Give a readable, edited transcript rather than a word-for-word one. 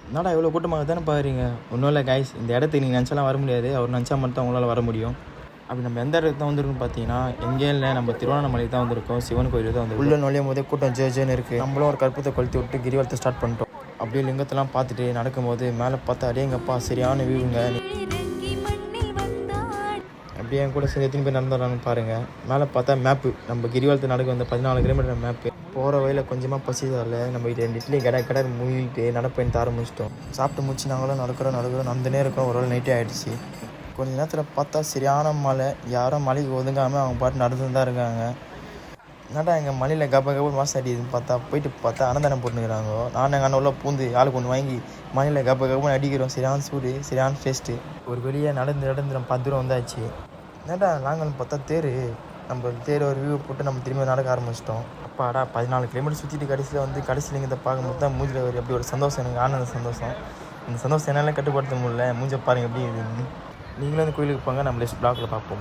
என்னடா இவ்வளோ கூட்டமாக தானே பாருங்க. ஒன்றும் இல்லை கைஸ், இந்த இடத்துக்கு நீங்கள் நினச்சாலாம் வர முடியாது. அவர் நினச்சா மட்டும் அவங்களால வர முடியும். அப்படி நம்ம எந்த இடத்துக்கு தான் வந்திருக்குன்னு பார்த்தீங்கன்னா, எங்கேயும் இல்லை, நம்ம திருவண்ணாமலைக்கு தான் வந்திருக்கோம். சிவன் கோயிலுக்கு தான் வந்து உள்ளே நுழையும் போதே கூட்டம் ஜேஜேன்னு இருக்குது. நம்மளும் ஒரு கற்பூரத்தை கொளுத்தி விட்டு கிரிவலத்தை ஸ்டார்ட் பண்ணிட்டோம். அப்படியே லிங்கத்தெல்லாம் பார்த்துட்டு நடக்கும்போது மேலே பார்த்தா அடேங்கப்பா சரியான வியூங்க. அப்படியே என் கூட சரி எத்தனை பேர் நடந்து வரான்னு பாருங்கள். மேலே பார்த்தா மேப்பு, நம்ம கிரிவலத்தை நடக்க வந்த 14 கிலோமீட்டர் மேப்பு. போகிற வழியில் கொஞ்சமாக பசிதாரில் நம்ம 2 இட்லி கடை மூழ்கிட்டு நடப்பயணத்தை ஆரம்பிச்சிட்டோம். சாப்பிட்டு முடிச்சு நாங்களும் நடக்கிறோம் நடந்துனே இருக்கோம். ஒரு வேளை நைட்டே ஆகிடுச்சு. கொஞ்ச நேரத்தில் பார்த்தா சரியான மழை. யாரும் மலைக்கு ஒதுங்காமல் அவங்க பாட்டு நடந்து தான் இருக்காங்க. என்னடா எங்கள் மலையில் கப மாசம் அடிக்குதுன்னு பார்த்தா அன்னதானம் போட்டுக்கிறாங்க. நானும் எங்கள் அண்ணன் உள்ள பூந்து ஆளுக்கு ஒன்று வாங்கி மலையில் கபன்னு அடிக்கிறோம். சரியான சூடு, சரியான ஃபேஸ்ட்டு. ஒரு வெளியே நடந்து நம்ம 10 தூரம் வந்தாச்சு. என்னடா நாங்களும் பார்த்தா நம்ம தேர் ஒரு வியூ போட்டு நம்ம திரும்பி நடக்க ஆரம்பிச்சிட்டோம். அப்பாடா 14 கிலோமீட்டர் சுற்றிட்டு கடைசியில் இங்கே பார்க்கும்போது தான் மூஞ்சில் எப்படி ஒரு சந்தோஷம், எனக்கு ஆனந்த சந்தோஷம். இந்த சந்தோஷம் என்னால் கட்டுப்படுத்த முடியல. மூஞ்ச பாருங்கள் எப்படி இதுன்னு. நீங்களும் இந்த கோயிலுக்கு போங்க, நம்ம லிஸ்ட் பிளாக்ல பார்ப்போம்.